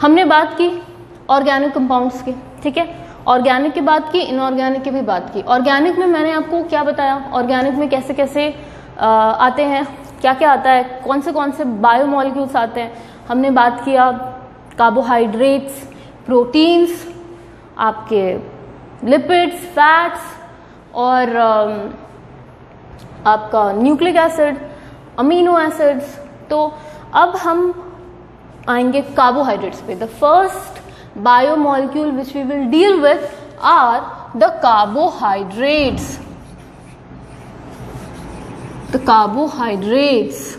हमने बात की ऑर्गेनिक कंपाउंड्स की, ठीक है, ऑर्गेनिक की बात की, इनऑर्गेनिक की भी बात की। ऑर्गेनिक में मैंने आपको क्या बताया, ऑर्गेनिक में कैसे कैसे आते हैं, क्या क्या आता है, कौन से बायोमॉलिक्यूल्स आते हैं। हमने बात किया कार्बोहाइड्रेट्स, प्रोटीन्स, आपके लिपिड्स, फैट्स और आपका न्यूक्लिक एसिड, अमीनो एसिड्स। तो अब हम आएंगे कार्बोहाइड्रेट्स पे। The first biomolecule which we will deal with are the carbohydrates. The carbohydrates,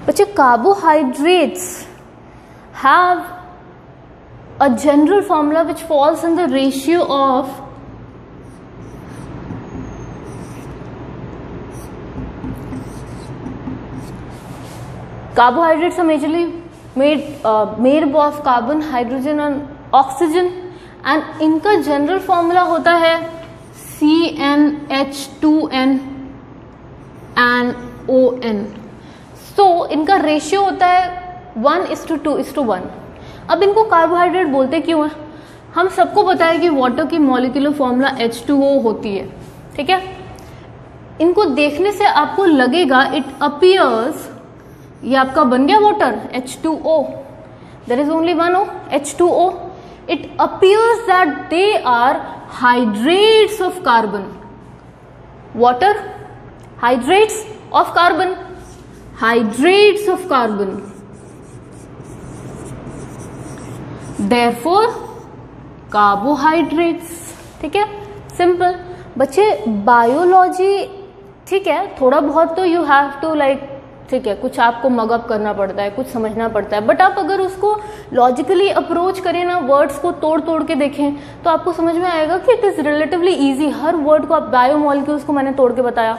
बच्चे carbohydrates have a general formula which falls in the ratio of carbohydrates are majorly made up of carbon, hydrogen and oxygen, and इनका general formula होता है CnH2n and ON। तो इनका ratio होता है 1:2:1। अब इनको कार्बोहाइड्रेट बोलते क्यों हैं? हम सबको पता है कि वाटर की मॉलिक्यूलर फॉर्मूला H2O होती है, ठीक है। इनको देखने से आपको लगेगा इट अपीयर्स, ये आपका बन गया water H2O, there is only one O, H2O। It appears that they are hydrates of carbon. Water hydrates of carbon, hydrates of carbon, therefore carbohydrates, ठीक है, सिंपल। बच्चे बायोलॉजी, ठीक है, थोड़ा बहुत तो यू हैव टू लाइक, ठीक है, कुछ आपको मगअप करना पड़ता है, कुछ समझना पड़ता है, बट आप अगर उसको लॉजिकली अप्रोच करें ना, वर्ड्स को तोड़ तोड़ के देखें तो आपको समझ में आएगा कि it is relatively easy. Her word को आप, बायोमॉलिक्यूल्स को मैंने तोड़ के बताया,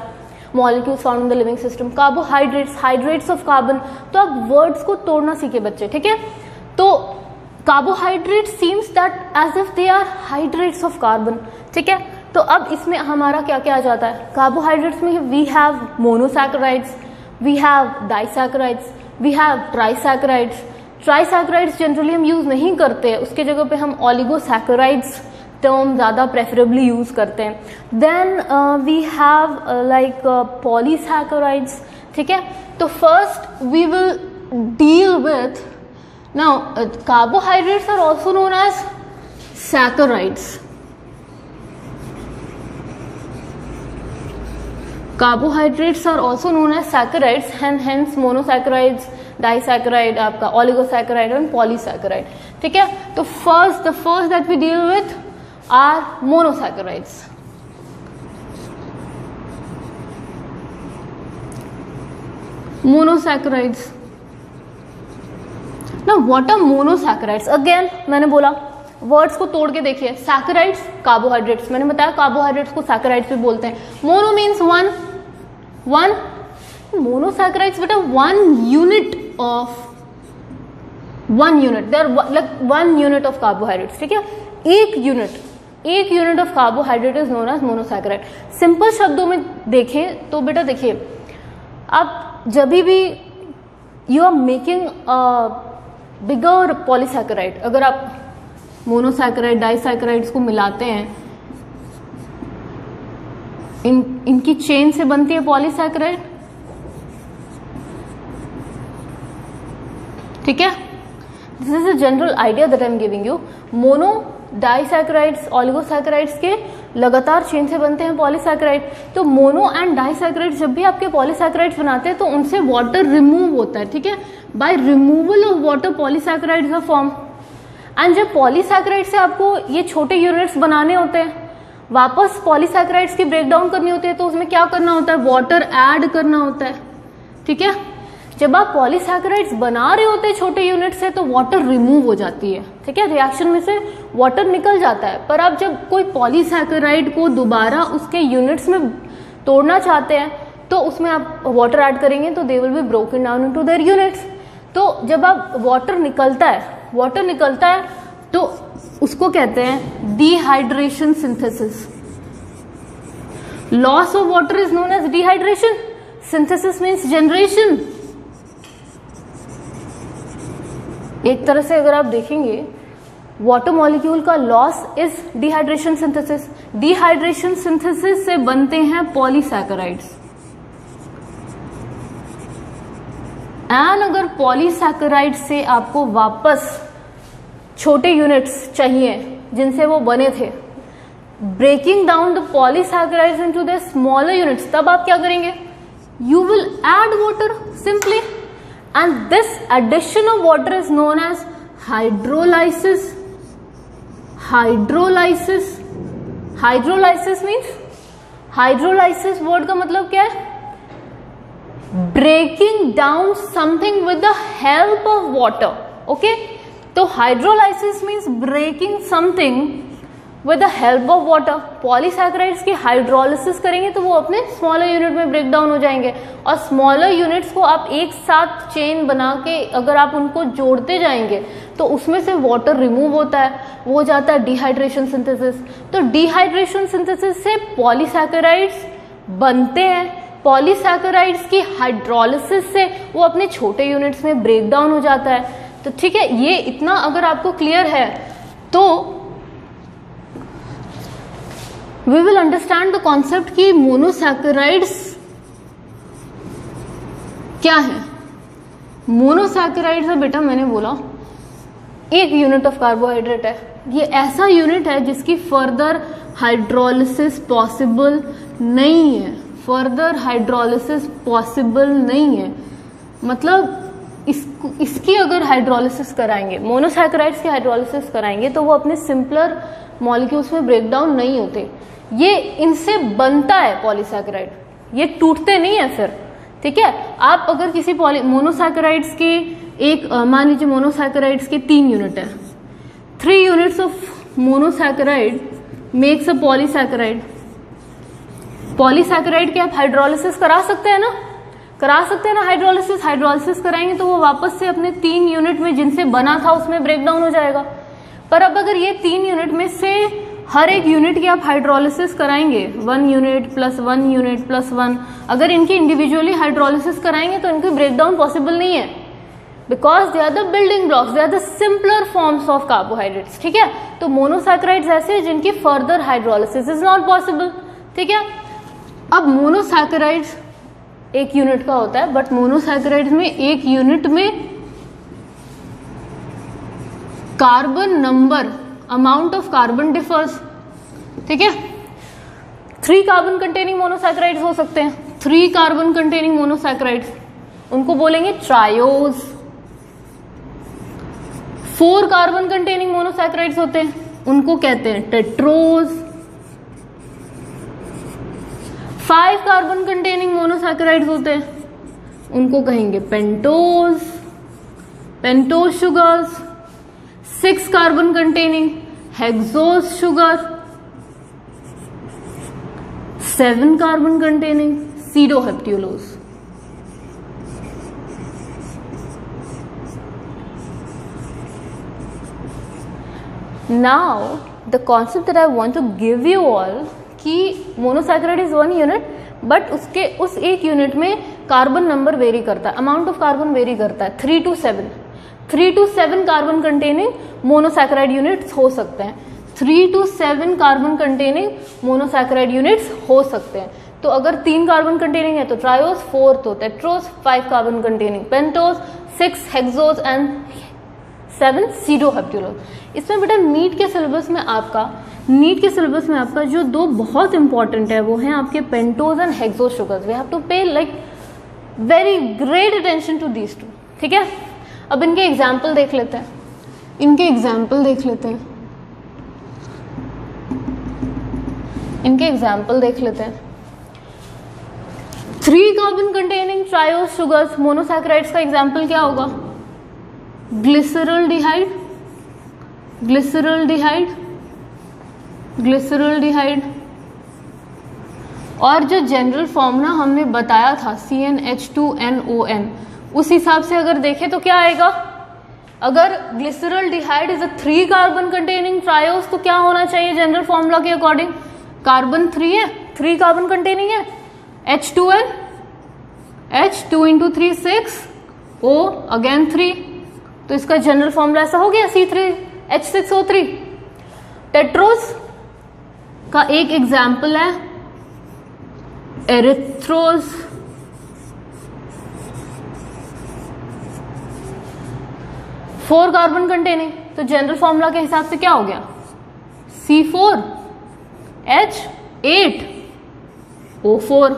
molecules found in the living system, carbohydrates, hydrates of carbon. तो आप वर्ड्स को तोड़ना सीखे बच्चे, ठीक है। तो carbohydrate seems that as if they are hydrates of carbon, ठीक है। तो अब इसमें हमारा क्या क्या आ जाता है? कार्बोहाइड्रेट्स में we have monosaccharides, we have disaccharides, we have trisaccharides. Trisaccharides generally हम यूज नहीं करते हैं, उसके जगह पे हम ऑलिगोसैकेराइड्स टर्म ज़्यादा प्रेफरेबली यूज करते हैं। Then we have like polysaccharides, ठीक है। तो first we will deal with, now carbohydrates are also known as saccharides. Carbohydrates are also known as saccharides, hence monosaccharides, disaccharide, आपका ऑलिगोसैकेराइड एंड पॉलीसैकेराइड, ठीक है। तो the first that we deal with are monosaccharides। Monosaccharides। Now what are monosaccharides? Again मैंने बोला words को तोड़ के देखिए, सैकेराइड्स कार्बोहाइड्रेट्स, मैंने बताया कार्बोहाइड्रेट्स को सैकेराइड्स भी बोलते हैं। मोनो मीन्स वन, मोनोसैकेराइड्स बेटा one unit of, they are like 1 unit of carbohydrates, ठीक है। एक unit of carbohydrate is known as monosaccharide. Simple शब्दों में देखें तो बेटा देखिए, आप जब भी you are making bigger polysaccharide, अगर आप मोनोसैकेराइड डाइसैकेराइड्स को मिलाते हैं, इनकी चेन से बनती है पॉलीसैकेराइड, ठीक है। This is a general idea that I am giving you. Mono disaccharides, oligosaccharides के लगातार चेन से बनते हैं पॉलीसैकेराइड। तो मोनो एंड डाइसैकेराइड्स जब भी आपके पॉलीसैकेराइड्स बनाते हैं तो उनसे वाटर रिमूव होता है, ठीक है। By removal of water polysaccharides are form. And जब पॉलीसैकेराइड से आपको ये छोटे यूनिट्स बनाने होते हैं, वापस पॉलीसैकेराइड्स की ब्रेक डाउन करनी होती है, तो उसमें क्या करना होता है? वाटर ऐड करना होता है, ठीक है। जब आप पॉलीसैकेराइड्स बना रहे होते हैं छोटे यूनिट से तो वाटर रिमूव हो जाती है, ठीक है, रिएक्शन में से वाटर निकल जाता है। पर आप जब कोई पॉलीसैकेराइड को दोबारा उसके यूनिट्स में तोड़ना चाहते हैं तो उसमें आप वाटर ऐड करेंगे तो they will be broken down into their units. तो जब आप वाटर निकलता है तो उसको कहते हैं dehydration synthesis. Loss of water is known as dehydration, synthesis means generation. एक तरह से अगर आप देखेंगे वाटर मॉलिक्यूल का loss is dehydration synthesis. Dehydration synthesis से बनते हैं पॉलीसैकेराइड्स। एंड अगर पॉलीसैकेराइड से आपको वापस छोटे यूनिट्स चाहिए जिनसे वो बने थे, breaking down the polysaccharides into the smaller units, तब आप क्या करेंगे? You will add water simply, and this addition of water is known as hydrolysis. Hydrolysis, hydrolysis means, hydrolysis word का मतलब क्या है? Breaking down something with the help of water. Okay, तो hydrolysis means breaking something with the help of water. Polysaccharides की hydrolysis करेंगे तो वो अपने स्मॉलर यूनिट में ब्रेक डाउन हो जाएंगे, और स्मॉलर यूनिट्स को आप एक साथ चेन बना के अगर आप उनको जोड़ते जाएंगे तो उसमें से वाटर रिमूव होता है, वो हो जाता है डिहाइड्रेशन सिंथेसिस। तो डिहाइड्रेशन सिंथेसिस से पॉलीसैकेराइड्स बनते हैं। पॉलीसैकेराइड्स की हाइड्रोलिसिस से वो अपने छोटे यूनिट्स में ब्रेक डाउन हो जाता है। तो ठीक है, ये इतना अगर आपको क्लियर है तो we will understand the concept कि मोनोसैकेराइड्स क्या है। मोनोसैकेराइड्स है बेटा, मैंने बोला एक यूनिट ऑफ कार्बोहाइड्रेट है। ये ऐसा यूनिट है जिसकी फर्दर हाइड्रोलिसिस पॉसिबल नहीं है। फर्दर हाइड्रोलिसिस पॉसिबल नहीं है, मतलब इसकी अगर हाइड्रोलिसिस कराएंगे, मोनोसैकेराइड्स की हाइड्रोलिसिस कराएंगे तो वो अपने सिंपलर मॉलिक्यूल्स में ब्रेक डाउन नहीं होते। ये इनसे बनता है पॉलीसैकेराइड, ये टूटते नहीं है फिर। ठीक है, आप अगर किसी मोनोसैकेराइड्स के एक मान लीजिए मोनोसैकेराइड्स के 3 यूनिट है, 3 units of monosaccharide makes a polysaccharide. Polysaccharide की आप हाइड्रोलिसिस करा सकते हैं ना, करा सकते हैं ना हाइड्रोलिसिस। हाइड्रोलिसिस कराएंगे तो वो वापस से अपने 3 यूनिट में जिनसे बना था उसमें ब्रेक डाउन हो जाएगा। पर अब अगर ये 3 यूनिट में से हर एक यूनिट की आप हाइड्रोलिसिस कराएंगे, 1 यूनिट प्लस 1 यूनिट प्लस 1, अगर इनकी इंडिविजुअली हाइड्रोलिसिस कराएंगे तो इनकी ब्रेक डाउन पॉसिबल नहीं है, because they are the building blocks, they are the simpler forms of carbohydrates. ठीक है, तो मोनोसैकेराइड्स ऐसे हैं जिनकी further hydrolysis is not possible. ठीक है, अब मोनोसैकेराइड्स एक यूनिट का होता है, बट मोनोसैकेराइड्स में एक यूनिट में carbon number, amount of carbon differs. ठीक है, 3 कार्बन कंटेनिंग मोनोसैकेराइड्स हो सकते हैं। 3 कार्बन कंटेनिंग मोनोसैकेराइड्स, उनको बोलेंगे ट्रायोज। 4 कार्बन कंटेनिंग मोनोसैकेराइड्स होते हैं, उनको कहते हैं टेट्रोज। 5 कार्बन कंटेनिंग मोनोसैकेराइड्स होते हैं, उनको कहेंगे pentose, pentose sugars. 6 carbon containing hexose sugar. 7 carbon containing sedoheptulose. Now the concept that I want to give you all कि मोनोसैकेराइड इज 1 यूनिट, बट उसके उस एक यूनिट में कार्बन नंबर वेरी करता है, अमाउंट ऑफ कार्बन वेरी करता है, 3 to 7। 3 to 7 carbon containing monosaccharide units हो सकते हैं। 3 to 7 carbon containing monosaccharide units हो सकते हैं। तो अगर 3 कार्बन कंटेनिंग है तो ट्रायोज, 4 तो tetrose, 5 carbon containing pentose, 6 hexose and 7 सीडोहेप्ट्यूलोज। इसमें बेटा नीट के सिलेबस में आपका जो 2 बहुत इंपॉर्टेंट है वो हैं आपके pentose and hexose sugars. We have to pay like very great attention to these 2। ठीक है, अब इनके एग्जाम्पल देख लेते हैं। 3 carbon containing triose sugars monosaccharides का एग्जाम्पल क्या होगा? ग्लिसरल्डिहाइड, और जो जनरल फॉर्मूला हमने बताया था CnH2nOn, उस हिसाब से अगर देखें तो क्या आएगा? अगर glyceraldehyde is a 3 carbon containing triose तो क्या होना चाहिए जनरल फॉर्मूला के अकॉर्डिंग? कार्बन 3 है, 3 कार्बन कंटेनिंग है, H2n, H2 into 3 6, O again 3, तो इसका जनरल फॉर्मूला ऐसा हो गया C3H6O3। टेट्रोस का एक एग्जाम्पल है एरिथ्रोस, 4 कार्बन कंटेनिंग, तो जनरल फॉर्मूला के हिसाब से क्या हो गया C4H8O4।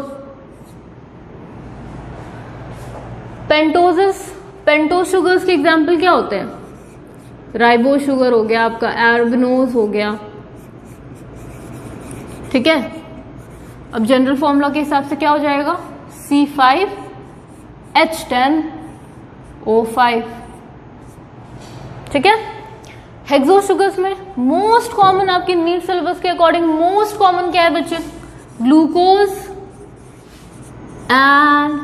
पेंटोज शुगर्स के एग्जाम्पल क्या होते हैं, राइबोज शुगर हो गया आपका, एर्गनोज हो गया, ठीक है। अब जनरल फॉर्मूला के हिसाब से क्या हो जाएगा C5H10O5, ठीक है। हेक्सो शुगर्स में मोस्ट कॉमन आपकी नीट सिलेबस के अकॉर्डिंग मोस्ट कॉमन क्या है बच्चे, ग्लूकोज एंड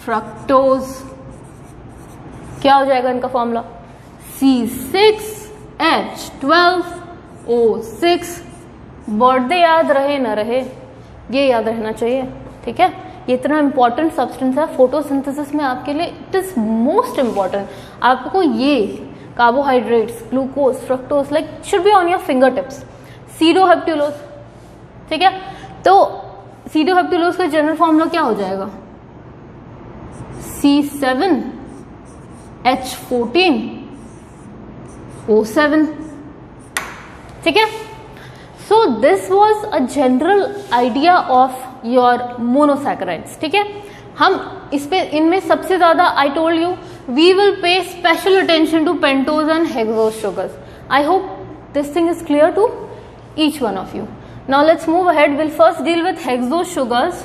फ्रक्टोज। क्या हो जाएगा इनका फॉर्मूला C6H12O6। बर्थडे याद रहे ना रहे, ये याद रहना चाहिए, ठीक है। ये इतना इंपॉर्टेंट सब्सटेंस है फोटोसिंथेसिस में आपके लिए, इट इज मोस्ट इंपॉर्टेंट। आपको ये carbohydrates, glucose, fructose like should be on your finger tips. Sedoheptulose, ठीक है। तो सीडोहेप्टुलोज का जनरल फॉर्मूला क्या हो जाएगा C7H14O7, ठीक है। So this was a general idea of your monosaccharides, ठीक है। हम इस पे इनमें सबसे ज्यादा I told you we will pay special attention to pentose and hexose sugars. I hope this thing is clear to each one of you. Now let's move ahead. Will first deal with hexose sugars.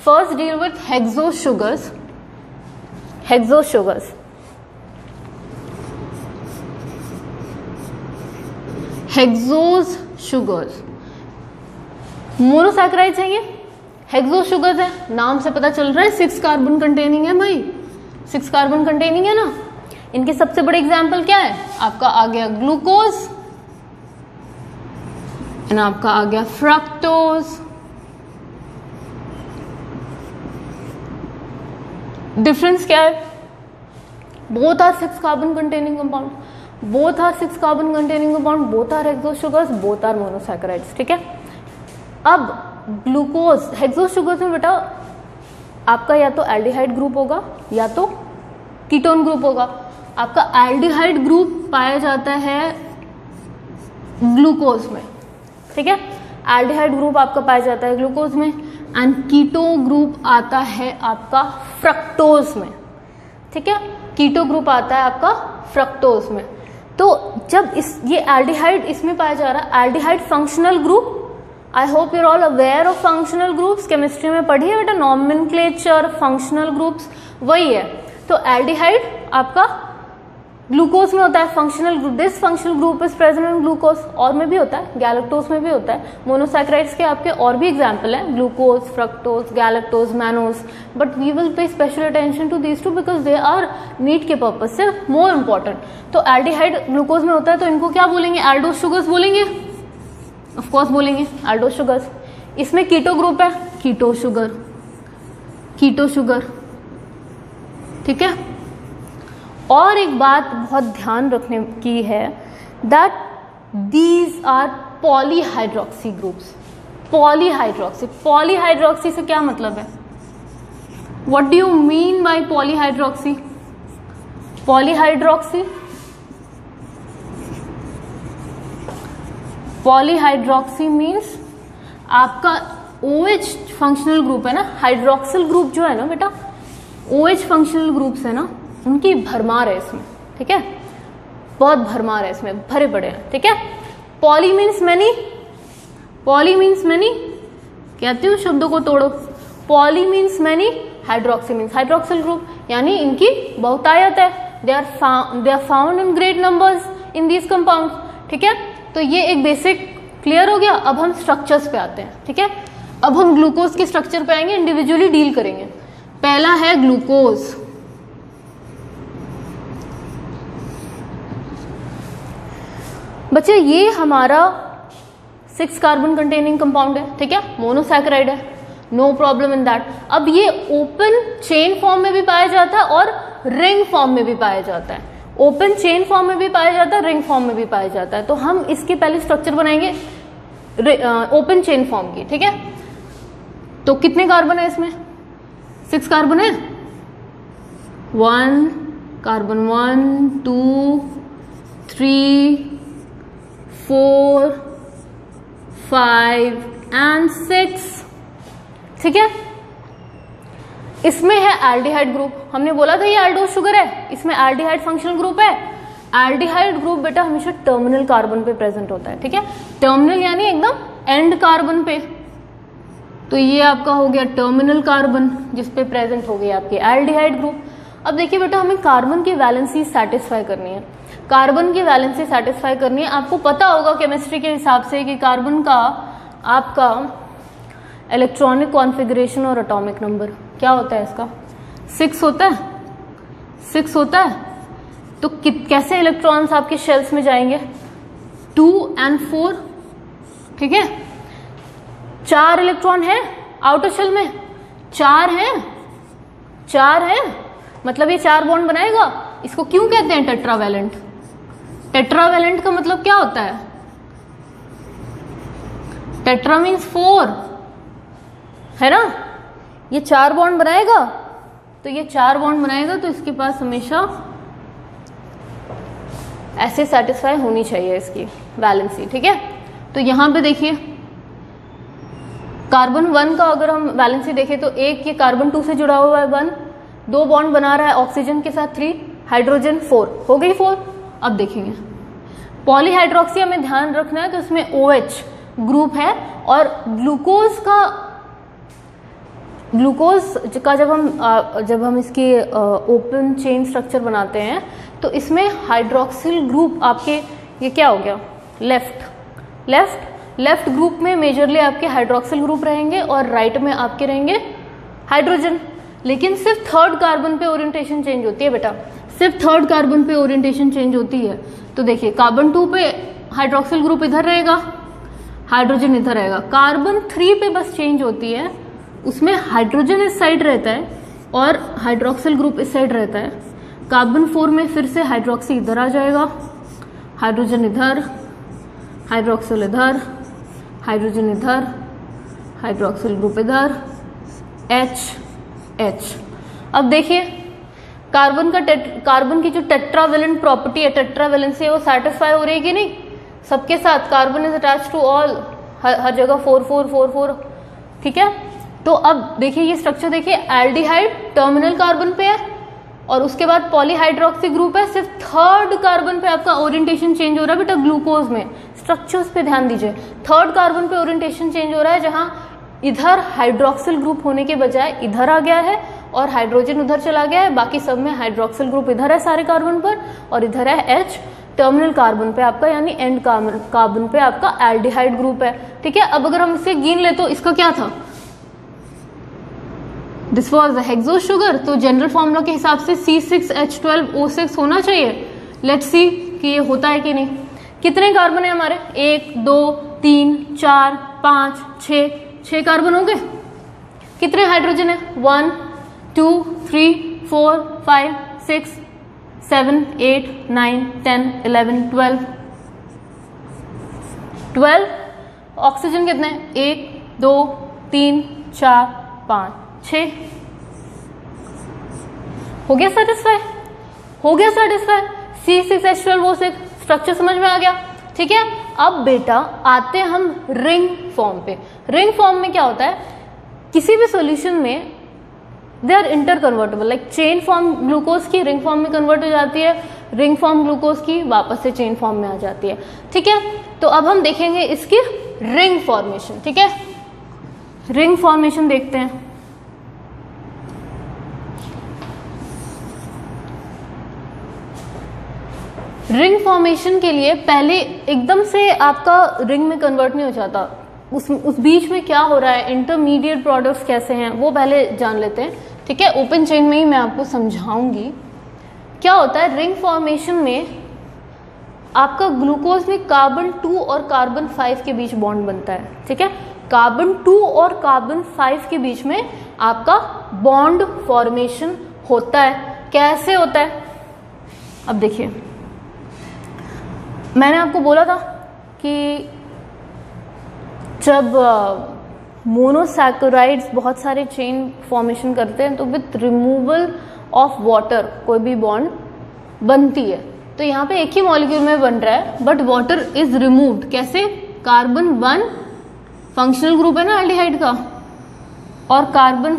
First deal with hexose sugars. Hexose sugars, hexose sugars monosaccharides हैं, ये hexo sugars है, नाम से पता चल रहा है 6 carbon containing है भाई, 6 कार्बन कंटेनिंग है ना। इनके सबसे बड़े एग्जाम्पल क्या है, आपका आ गया ग्लूकोज एंड आपका आ गया फ्रक्टोज। डिफरेंस क्या है, both are 6 carbon containing compound, both are 6 carbon containing compound, both are hexo sugars, both are monosaccharides, ठीक है। अब ग्लूकोज हेक्सोज शुगर्स में बेटा आपका या तो एल्डिहाइड ग्रुप होगा या तो कीटोन ग्रुप होगा। आपका एल्डिहाइड ग्रुप पाया जाता है ग्लूकोज में, ठीक है। एल्डिहाइड ग्रुप आपका पाया जाता है ग्लूकोज में एंड कीटो ग्रुप आता है आपका फ्रक्टोज में, ठीक है। कीटो ग्रुप आता है आपका फ्रक्टोज में। तो जब ये एल्डिहाइड इसमें पाया जा रहा है, aldehyde functional group, I hope you're all aware of functional groups, chemistry में पढ़ी है बेटा नॉमेनक्लेचर, फंक्शनल ग्रुप्स वही है। तो एल्डिहाइड आपका ग्लूकोज में होता है functional group, this functional group is present in glucose, और में भी होता है, गैलेक्टोज में भी होता है। मोनोसैकेराइड्स के आपके और भी एग्जाम्पल हैं, glucose, fructose, galactose, mannose, but we will pay special attention to these two because they are NEET के पर्पज से मोर इंपॉर्टेंट। तो एल्डिहाइड ग्लूकोज में होता है तो इनको क्या बोलेंगे, एल्डोज शुगर्स बोलेंगे, ऑफ कोर्स बोलेंगे एल्डोज शुगर्स। इसमें कीटो ग्रुप है, कीटो शुगर, कीटो शुगर, ठीक है। और एक बात बहुत ध्यान रखने की है that these are polyhydroxy groups. Polyhydroxy, polyhydroxy से क्या मतलब है, what do you mean by polyhydroxy? Polyhydroxy, polyhydroxy means आपका OH फंक्शनल ग्रुप है ना, हाइड्रोक्सिल ग्रुप जो है ना बेटा, OH फंक्शनल ग्रुप्स है ना, उनकी भरमार है इसमें, ठीक है। बहुत भरमार है इसमें, भरे पड़े हैं, ठीक है। Poly means many, poly means many, कहती हूँ शब्दों को तोड़ो। Poly means many, hydroxy means hydroxyl group, यानी इनकी बहुतायत है, they are found in great numbers in these compound, ठीक है। तो ये एक बेसिक क्लियर हो गया। अब हम स्ट्रक्चर्स पे आते हैं, ठीक है। अब हम ग्लूकोज के स्ट्रक्चर पे आएंगे, इंडिविजुअली डील करेंगे। पहला है ग्लूकोज, बच्चे ये हमारा 6 कार्बन कंटेनिंग कंपाउंड है, ठीक है, मोनोसैकेराइड है, नो प्रॉब्लम इन दैट। अब ये ओपन चेन फॉर्म में भी पाया जाता है और रिंग फॉर्म में भी पाया जाता है। ओपन चेन फॉर्म में भी पाया जाता है, रिंग फॉर्म में भी पाया जाता है। तो हम इसकी पहले स्ट्रक्चर बनाएंगे ओपन चेन फॉर्म की, ठीक है। तो कितने कार्बन है इसमें? 6 कार्बन है। 1 कार्बन 1 2 3 4 5 एंड 6, ठीक है। इसमें है एल्डिहाइड ग्रुप, हमने बोला था ये एल्डोज शुगर है, इसमें एल्डिहाइड फंक्शनल ग्रुप है। एल्डिहाइड ग्रुप बेटा हमेशा टर्मिनल कार्बन पे प्रेजेंट होता है, ठीक है। टर्मिनल यानी एकदम एंड कार्बन पे। तो ये आपका हो गया टर्मिनल कार्बन जिस पे प्रेजेंट हो गई आपकी एल्डिहाइड ग्रुप। अब देखिए बेटा हमें कार्बन की वैलेंसी सेटिस्फाई करनी है, कार्बन की वैलेंसी सेटिस्फाई करनी है। आपको पता होगा केमिस्ट्री के हिसाब से कि कार्बन का आपका इलेक्ट्रॉनिक कॉन्फ़िगरेशन और एटॉमिक नंबर क्या होता है इसका? 6 होता है, 6 होता है। तो कैसे इलेक्ट्रॉन्स आपके शेल्स में जाएंगे? 2 and 4, ठीक है। 4 इलेक्ट्रॉन है आउटर शेल में, 4 है, 4 है, मतलब ये 4 बॉन्ड बनाएगा। इसको क्यों कहते हैं टेट्रावैलेंट? टेट्रावैलेंट का मतलब क्या होता है? टेट्रा मीन्स 4, है ना। ये 4 बॉन्ड बनाएगा, तो ये 4 बॉन्ड बनाएगा, तो इसके पास हमेशा ऐसे सेटिस्फाई होनी चाहिए इसकी वैलेंसी, ठीक है। तो यहां पे देखिए कार्बन 1 का अगर हम वैलेंसी देखें तो एक ये कार्बन 2 से जुड़ा हुआ है 1, 2 बॉन्ड बना रहा है ऑक्सीजन के साथ 3, हाइड्रोजन 4, हो गई 4। अब देखेंगे पॉलीहाइड्रोक्सी में ध्यान रखना है, तो इसमें OH ग्रुप है और ग्लूकोज का जब हम इसकी ओपन चेन स्ट्रक्चर बनाते हैं तो इसमें हाइड्रोक्सिल ग्रुप आपके ये क्या हो गया? लेफ्ट ग्रुप में मेजरली आपके हाइड्रोक्सिल ग्रुप रहेंगे और राइट में आपके रहेंगे हाइड्रोजन। लेकिन सिर्फ 3rd कार्बन पे ओरिएंटेशन चेंज होती है बेटा, सिर्फ 3rd कार्बन पे ओरिएंटेशन चेंज होती है। तो देखिए कार्बन 2 पे हाइड्रोक्सिल ग्रुप इधर रहेगा, हाइड्रोजन इधर रहेगा। कार्बन 3 पे बस चेंज होती है, उसमें हाइड्रोजन इस साइड रहता है और हाइड्रोक्सिल ग्रुप इस साइड रहता है। कार्बन 4 में फिर से हाइड्रोक्सी इधर आ जाएगा, हाइड्रोजन इधर, हाइड्रोक्सिल इधर, हाइड्रोजन इधर, हाइड्रोक्सिल ग्रुप इधर, H। अब देखिए कार्बन की जो टेट्रावेलेंट प्रॉपर्टी है, टेट्रावेलेंसी है, वो सेटिस्फाई हो रही है कि नहीं? सबके साथ carbon is attach to all, हर जगह 4, ठीक है। तो अब देखिए ये स्ट्रक्चर देखिए, एल्डिहाइड टर्मिनल कार्बन पे है और उसके बाद पॉलीहाइड्रोक्सी ग्रुप है। सिर्फ 3rd कार्बन पे आपका ओरिएंटेशन चेंज हो रहा है बेटा ग्लूकोज में। स्ट्रक्चर्स पे ध्यान दीजिए, 3rd कार्बन पे ओरिएंटेशन चेंज हो रहा है, जहां इधर हाइड्रोक्सिल ग्रुप होने के बजाय इधर आ गया है और हाइड्रोजन उधर चला गया है। बाकी सब में हाइड्रोक्सिल ग्रुप इधर है सारे कार्बन पर और इधर है H। टर्मिनल कार्बन पे आपका यानी एंड कार्बन पे आपका एल्डिहाइड ग्रुप है, ठीक है। अब अगर हम इसे गिन ले तो इसका क्या था? This was a hexo sugar. तो जनरल फॉर्मूला के हिसाब से C6H12O6 होना चाहिए। लेट्स सी कि ये होता है कि नहीं। कितने कार्बन है हमारे? 1 2 3 4 5 6 कार्बन हो गए। कितने हाइड्रोजन है? 1 2 3 4 5 6 7 8 9 10 11 12। ऑक्सीजन कितने? 1 2 3 4 5 6। हो गया सेटिस्फाई, हो गया सेटिस्फाई। C6H12O6 स्ट्रक्चर समझ में आ गया, ठीक है। अब बेटा आते हैं हम रिंग फॉर्म पे। रिंग फॉर्म में क्या होता है? किसी भी सॉल्यूशन में they are interconvertible, like chain form glucose की रिंग फॉर्म में कन्वर्ट हो जाती है, रिंग फॉर्म ग्लूकोज की वापस से चेन फॉर्म में आ जाती है, ठीक है। तो अब हम देखेंगे इसकी रिंग फॉर्मेशन, ठीक है। रिंग फॉर्मेशन देखते हैं। रिंग फॉर्मेशन के लिए पहले एकदम से आपका रिंग में कन्वर्ट नहीं हो जाता, उस बीच में क्या हो रहा है, इंटरमीडिएट प्रोडक्ट्स कैसे हैं वो पहले जान लेते हैं, ठीक है। ओपन चेन में ही मैं आपको समझाऊंगी क्या होता है। रिंग फॉर्मेशन में आपका ग्लूकोज में कार्बन 2 और कार्बन 5 के बीच बॉन्ड बनता है, ठीक है। कार्बन 2 और कार्बन 5 के बीच में आपका बॉन्ड फॉर्मेशन होता है। कैसे होता है? अब देखिए, मैंने आपको बोला था कि जब मोनोसैकेराइड्स बहुत सारे चेन फॉर्मेशन करते हैं तो विथ रिमूवल ऑफ वाटर कोई भी बॉन्ड बनती है। तो यहाँ पे एक ही मॉलिक्यूल में बन रहा है बट वाटर इज रिमूव्ड। कैसे? कार्बन 1 फंक्शनल ग्रुप है ना एल्डिहाइड का, और कार्बन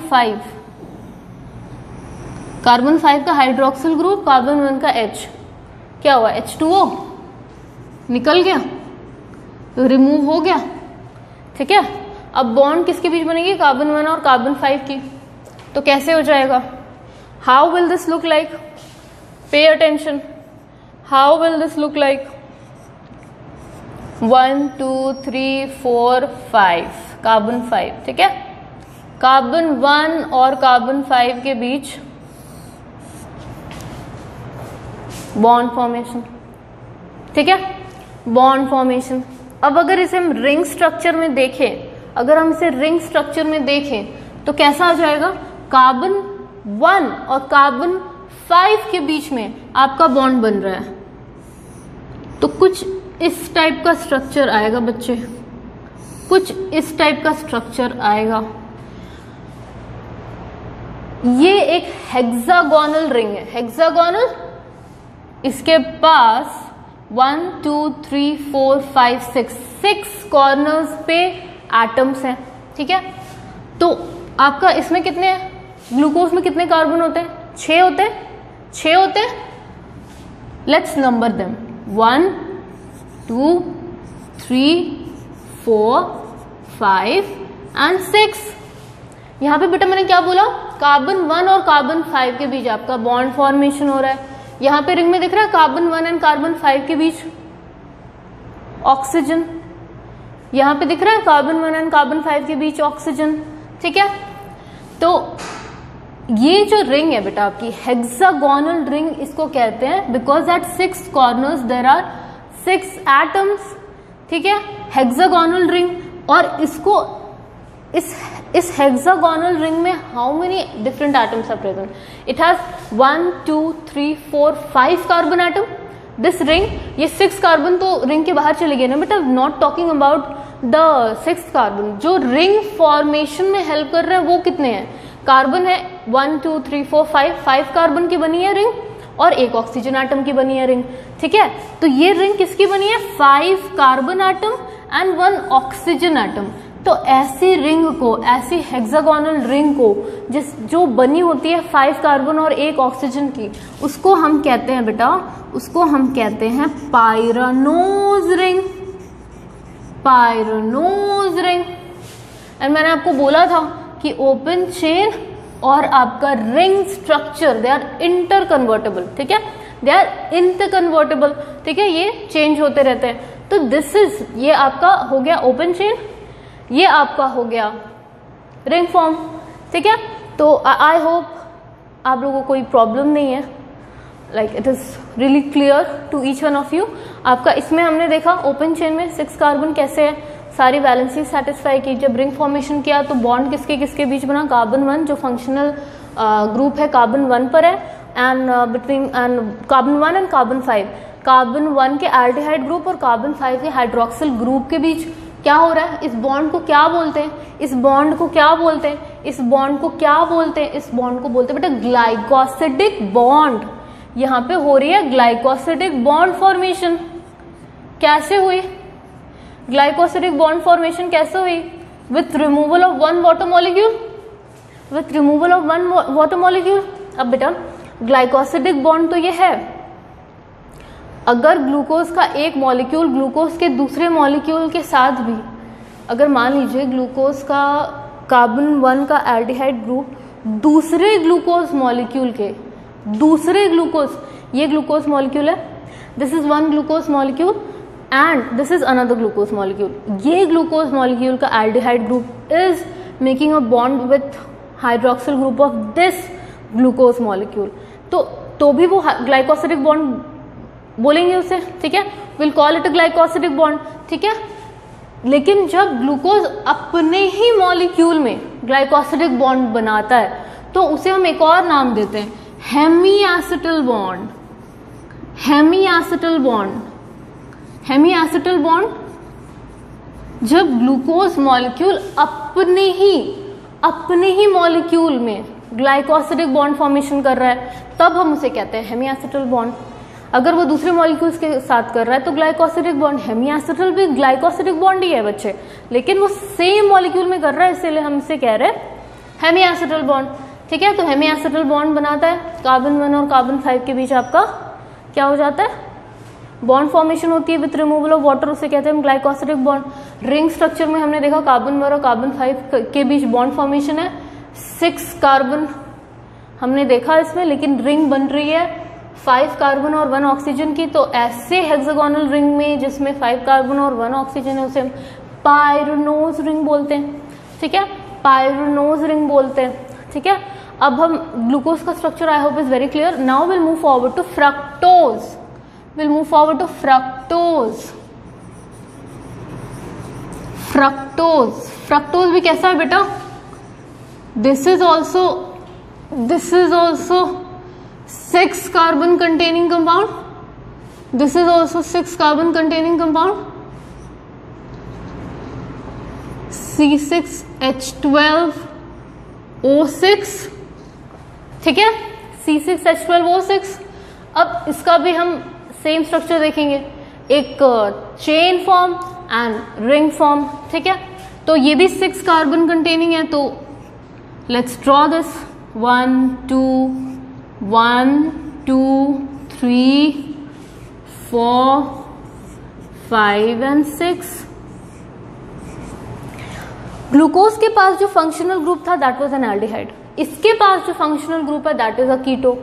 5 का हाइड्रोक्सिल ग्रुप, कार्बन 1 का H, क्या हुआ? H2O निकल गया, रिमूव हो गया, ठीक है। अब बॉन्ड किसके बीच बनेगी? कार्बन 1 और कार्बन 5 की। तो कैसे हो जाएगा? How will this look like? Pay attention, how will this look like? 1 2 3 4 5 carbon 5, ठीक है। कार्बन 1 और कार्बन 5 के बीच बॉन्ड फॉर्मेशन, ठीक है, बॉन्ड फॉर्मेशन। अब अगर इसे हम रिंग स्ट्रक्चर में देखें, अगर हम इसे रिंग स्ट्रक्चर में देखें तो कैसा आ जाएगा? कार्बन 1 और कार्बन 5 के बीच में आपका बॉन्ड बन रहा है, तो कुछ इस टाइप का स्ट्रक्चर आएगा बच्चे, कुछ इस टाइप का स्ट्रक्चर आएगा। ये एक हेक्सागोनल रिंग है, हेक्सागोनल। इसके पास 1 2 3 4 5 6 कॉर्नर्स पे एटम्स हैं, ठीक है। तो आपका इसमें कितने हैं? ग्लूकोज में कितने कार्बन होते हैं? 6 होते हैं, 6 होते हैं। Let's number them, 1 2 3 4 5 and 6। यहाँ पे बेटा मैंने क्या बोला? कार्बन 1 और कार्बन 5 के बीच आपका बॉन्ड फॉर्मेशन हो रहा है। यहाँ पे रिंग में दिख रहा है कार्बन 1 एंड कार्बन 5 के बीच ऑक्सीजन, यहाँ पे दिख रहा है कार्बन 1 एंड कार्बन 5 के बीच ऑक्सीजन, ठीक है। तो ये जो रिंग है बेटा आपकी हेक्सागोनल रिंग इसको कहते हैं, because at 6 corners there are 6 atoms, ठीक है, हेक्सागोनल रिंग। और इसको इस हेक्सागोनल रिंग में how many different atoms are present? It has 1 2 3 4 5 carbon atom. This ring, ये 6 कार्बन तो रिंग के बाहर चले गए ना बेटा, not talking about the 6th carbon. जो रिंग फॉर्मेशन में हेल्प कर रहे हैं वो कितने हैं? कार्बन है 1 2 3 4 5 कार्बन की बनी है रिंग और एक ऑक्सीजन एटम की बनी है रिंग, ठीक है। तो ये रिंग किसकी बनी है? 5 carbon atom and 1 oxygen atom. तो ऐसी रिंग को, ऐसी हेक्सागोनल रिंग को जो बनी होती है 5 कार्बन और एक ऑक्सीजन की, उसको हम कहते हैं बेटा, उसको हम कहते हैं pyranose ring, pyranose ring. And मैंने आपको बोला था कि ओपन चेन और आपका ring structure they are interconvertible, ठीक है, दे आर इंटर कन्वर्टेबल, ठीक है, ये चेंज होते रहते हैं। तो दिस इज, ये आपका हो गया ओपन चेन, ये आपका हो गया रिंग फॉर्म, ठीक है। तो आई होप आप लोगों को कोई प्रॉब्लम नहीं है, like it is really clear to each one of you. आपका इसमें हमने देखा ओपन चेन में 6 कार्बन कैसे है, सारी वैलेंसी सेटिस्फाई की। जब रिंग फॉर्मेशन किया तो बॉन्ड किसके किसके बीच बना? कार्बन 1 जो फंक्शनल ग्रुप है कार्बन 1 पर है, and between and carbon 1 and carbon 5, carbon 1 के एल्डिहाइड ग्रुप और कार्बन 5 के हाइड्रोक्सिल ग्रुप के बीच क्या हो रहा है? इस बॉन्ड को क्या बोलते हैं? इस बॉन्ड को क्या बोलते हैं? इस बॉन्ड को क्या बोलते हैं? इस बॉन्ड को बोलते हैं बेटा ग्लाइकोसिडिक बॉन्ड। यहाँ पे हो रही है ग्लाइकोसिडिक बॉन्ड फॉर्मेशन। कैसे हुई ग्लाइकोसिडिक बॉन्ड फॉर्मेशन? कैसे हुई? With removal of 1 water molecule, with removal of 1 water molecule. अब बेटा ग्लाइकोसिडिक बॉन्ड तो ये है, अगर ग्लूकोज का एक मॉलिक्यूल ग्लूकोज के दूसरे मॉलिक्यूल के साथ भी, अगर मान लीजिए ग्लूकोज का कार्बन 1 का एल्डिहाइड ग्रुप दूसरे ग्लूकोज मॉलिक्यूल के, दूसरे ग्लूकोज, ये ग्लूकोज मॉलिक्यूल है, this is 1 glucose molecule and this is another glucose molecule, ये ग्लूकोज मॉलिक्यूल का aldehyde group is making a bond with hydroxyl group of this glucose molecule, तो भी वो ग्लाइकोसिडिक बॉन्ड बोलेंगे उसे, ठीक है, will call it a glycosidic bond, ठीक है। लेकिन जब ग्लूकोज अपने ही मॉलिक्यूल में ग्लाइकोसिडिक बॉन्ड बनाता है तो उसे हम एक और नाम देते हैं hemiacetal bond, hemiacetal bond, hemiacetal bond जब ग्लूकोज मॉलिक्यूल अपने ही मॉलिक्यूल में ग्लाइकोसिडिक बॉन्ड फॉर्मेशन कर रहा है, तब हम उसे कहते हैं हेमी एसिटल बॉन्ड। अगर वो दूसरे मॉलिक्यूल्स के साथ कर रहा है तो ग्लाइकोसिडिक बॉन्ड, हेमी एसिटल भी ग्लाइकोसिडिक बॉन्ड ही है बच्चे, लेकिन वो सेम मॉलिक्यूल में कर रहा है, इसलिए हम इसे कह रहे हैं हेमी एसिटल बॉन्ड। ठीक है, तो हेमी एसिटल बॉन्ड बनाता है, कार्बन 1 और कार्बन 5 के बीच आपका क्या हो जाता है, बॉन्ड फॉर्मेशन होती है विथ रिमूवल ऑफ वाटर, उसे कहते हैं हम ग्लाइकोसिडिक बॉन्ड। रिंग स्ट्रक्चर में हमने देखा कार्बन 1 और कार्बन 5 के बीच बॉन्ड फॉर्मेशन है, 6 कार्बन हमने देखा इसमें, लेकिन रिंग बन रही है 5 कार्बन और 1 ऑक्सीजन की। तो ऐसे हेक्सागोनल रिंग में जिसमें 5 कार्बन और 1 ऑक्सीजन है उसे हम पायरोनोज रिंग बोलते हैं। ठीक है, पायरोनोज रिंग बोलते हैं। ठीक है, अब हम ग्लूकोज का structure I hope is very clear. Now will move forward to fructose, will move forward to fructose. Fructose, fructose भी कैसा है बेटा, this is also 6 carbon containing compound, this is also 6 carbon containing compound, C6H12O6। ठीक है, C6H12O6। अब इसका भी हम सेम स्ट्रक्चर देखेंगे, एक chain form and ring form. ठीक है, तो ये भी 6 कार्बन कंटेनिंग है, तो let's draw this 1 2 3 4 5 and 6। Glucose के पास जो फंक्शनल ग्रुप था दैट वाज एन एल्डिहाइड, इसके पास जो फंक्शनल ग्रुप है that is a keto.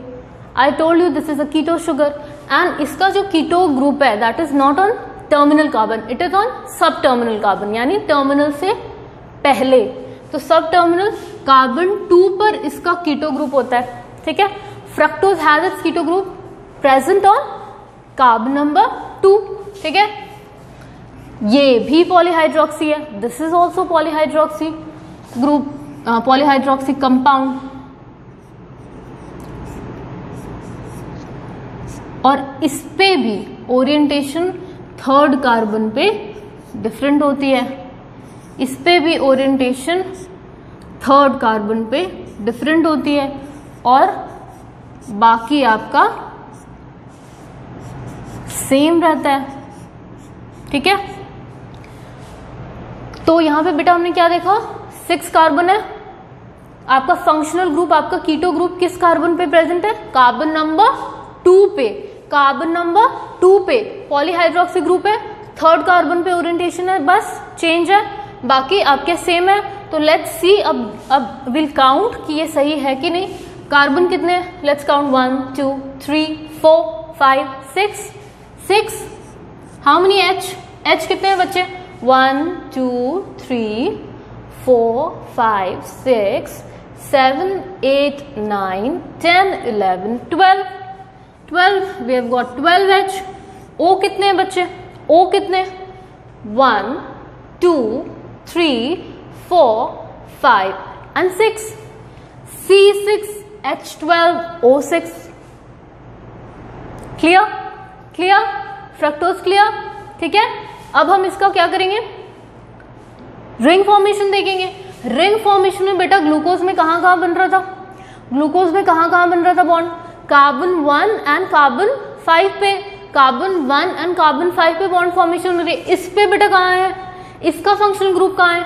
I told you this is a keto sugar, and इसका जो कीटो ग्रुप है that is not on terminal carbon, it is on sub terminal carbon, यानी terminal से पहले। तो सब टर्मिनल कार्बन 2 पर इसका कीटो ग्रुप होता है। ठीक है, fructose has its keto group present on carbon number 2। ठीक है, ये भी पॉलीहाइड्रोक्सी है, this is also polyhydroxy group, polyhydroxy compound. और इस पे भी ओरिएंटेशन 3rd कार्बन पे डिफरेंट होती है, इस पे भी ओरिएंटेशन 3rd कार्बन पे डिफरेंट होती है, और बाकी आपका सेम रहता है। ठीक है, तो यहां पे बेटा हमने क्या देखा, 6 कार्बन है, आपका फंक्शनल ग्रुप, आपका कीटो ग्रुप किस कार्बन पे प्रेजेंट है, कार्बन नंबर 2 पे, कार्बन नंबर 2 पे पॉलीहाइड्रोक्सी ग्रुप है, 3rd कार्बन पे ओरिएंटेशन है, बस चेंज है, बाकी आपके सेम है। तो लेट्स सी, अब विल काउंट कि ये सही है कि नहीं। कार्बन कितने हैं, let's count 1 2 3 4 5 6। How many H कितने हैं बच्चे, 1 2 3 4 5 6 7 8 9 10 11 12 we have got 12 H। O कितने हैं बच्चे, O कितने, 1 2 3 4 5 and 6, C6H12O6। Clear, clear, fructose clear. ठीक है, अब हम इसका क्या करेंगे, रिंग फॉर्मेशन देखेंगे। रिंग फॉर्मेशन में बेटा ग्लूकोज में कहां कहां बन रहा था, ग्लूकोज में कहां कहां बन रहा था बॉन्ड, कार्बन 1 एंड कार्बन 5 पे, कार्बन 1 एंड कार्बन 5 पे बॉन्ड फॉर्मेशन हो रही है। इस पे बेटा कहां है, इसका फंक्शनल ग्रुप कहां है,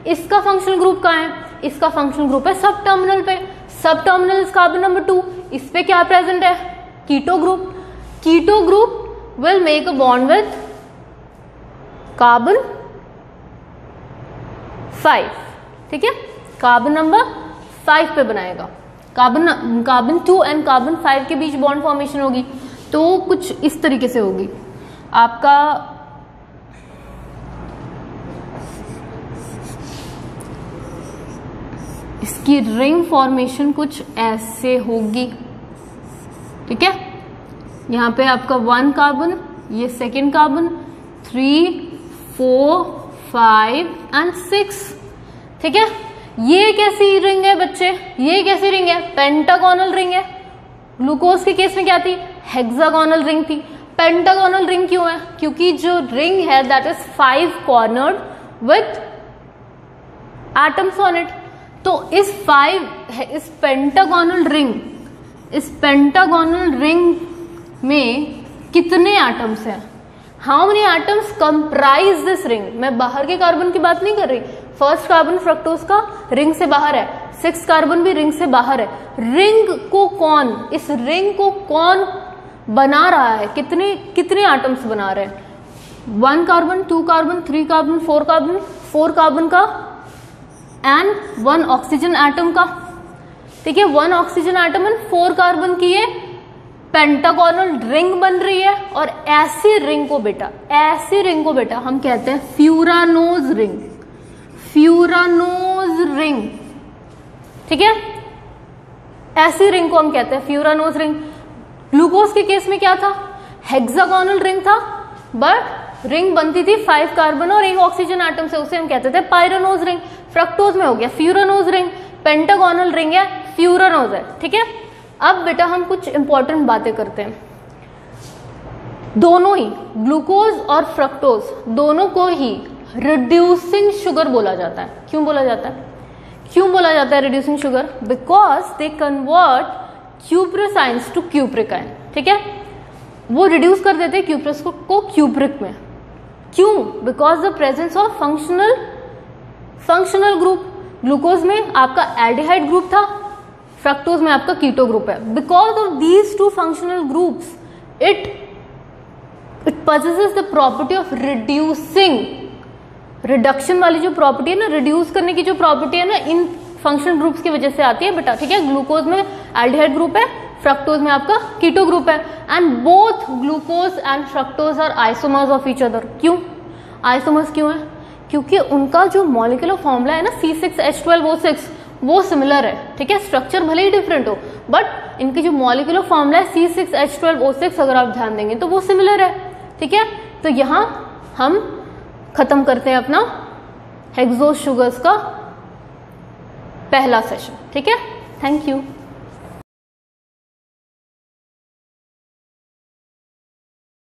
इसका फंक्शनल ग्रुप कहां है, इसका फंक्शनल ग्रुप है सब टर्मिनल पे, सब टर्मिनल इज कार्बन नंबर 2। इस पे क्या प्रेजेंट है, keto group. Keto group will make a bond with carbon 5। ठीक है, कार्बन नंबर 5 पे बनाएगा, कार्बन 2 एंड कार्बन 5 के बीच बॉन्ड फॉर्मेशन होगी, तो कुछ इस तरीके से होगी आपका। इसकी रिंग फॉर्मेशन कुछ ऐसे होगी। ठीक है, यहाँ पे आपका 1 कार्बन, ये 2nd कार्बन, 3 4 5 एंड 6। ठीक है, ये कैसी रिंग है बच्चे, ये कैसी रिंग है, पेंटागोनल रिंग है। ग्लूकोज के केस में क्या थी, हेक्सागोनल रिंग थी। पेंटागोनल रिंग क्यों है? क्योंकि जो रिंग है that is 5 cornered with atoms on it. तो इस पेंटागोनल रिंग में कितने एटम्स हैं? How many atoms comprise this ring? मैं बाहर के कार्बन की बात नहीं कर रही। फर्स्ट कार्बन फ्रक्टोज का रिंग से बाहर है, 6 कार्बन भी रिंग से बाहर है। इस रिंग को कौन बना रहा है? कितने एटम्स बना रहे हैं? 1 कार्बन, 2 कार्बन, 3 कार्बन, 4 कार्बन का एंड 1 ऑक्सीजन एटम का। ठीक है, 1 ऑक्सीजन एटम एंड 4 कार्बन की ये पेंटागोनल रिंग बन रही है। और ऐसी रिंग को बेटा हम कहते हैं फ्यूरानोज रिंग। ठीक है, ऐसी रिंग को हम कहते हैं फ्यूरानोज रिंग। ग्लूकोज के केस में क्या था? हेक्सागोनल रिंग था, बट रिंग बनती थी 5 कार्बन और 1 ऑक्सीजन एटम से, उसे हम कहते थे पायरानोज रिंग। फ्रक्टोज में हो गया फ्यूरानोज रिंग, पेंटागोनल रिंग है, फ्यूरानोज है। ठीक है, अब बेटा हम कुछ इंपॉर्टेंट बातें करते हैं। दोनों ही ग्लूकोज और फ्रक्टोज दोनों को ही रिड्यूसिंग शुगर बोला जाता है। क्यों बोला जाता है reducing sugar? Because they convert cuprous ions to cupric ion. ठीक है, वो रिड्यूस कर देते हैं क्यूप्रस को क्यूप्रिक में। क्यों? Because the presence of functional group. Glucose में आपका एल्डिहाइड ग्रुप था, फ्रक्टोज में आपका कीटो ग्रुप है। Because of these 2 functional groups it possesses the property of reducing. Reduction वाली जो प्रॉपर्टी है ना, रिड्यूस करने की जो प्रॉपर्टी है ना, इन फंक्शनल ग्रुप्स की वजह से आती है बेटा। ठीक है, ग्लूकोज में एल्डिहाइड ग्रुप है, फ्रक्टोज में आपका कीटो ग्रुप है, and both glucose and fructose are isomers of each other. क्यों आइसोमर्स क्यों है? क्योंकि उनका जो मॉलिक्यूलर फॉर्मूला है ना C6H12O6 वो सिमिलर है। ठीक है, स्ट्रक्चर भले ही डिफरेंट हो, बट इनकी जो मॉलिक्यूलर फॉर्मूला है C6H12O6 अगर आप ध्यान देंगे तो वो सिमिलर है। ठीक है, तो यहाँ हम खत्म करते हैं अपना हेक्सोस शुगर्स का पहला सेशन। ठीक है, थैंक यू।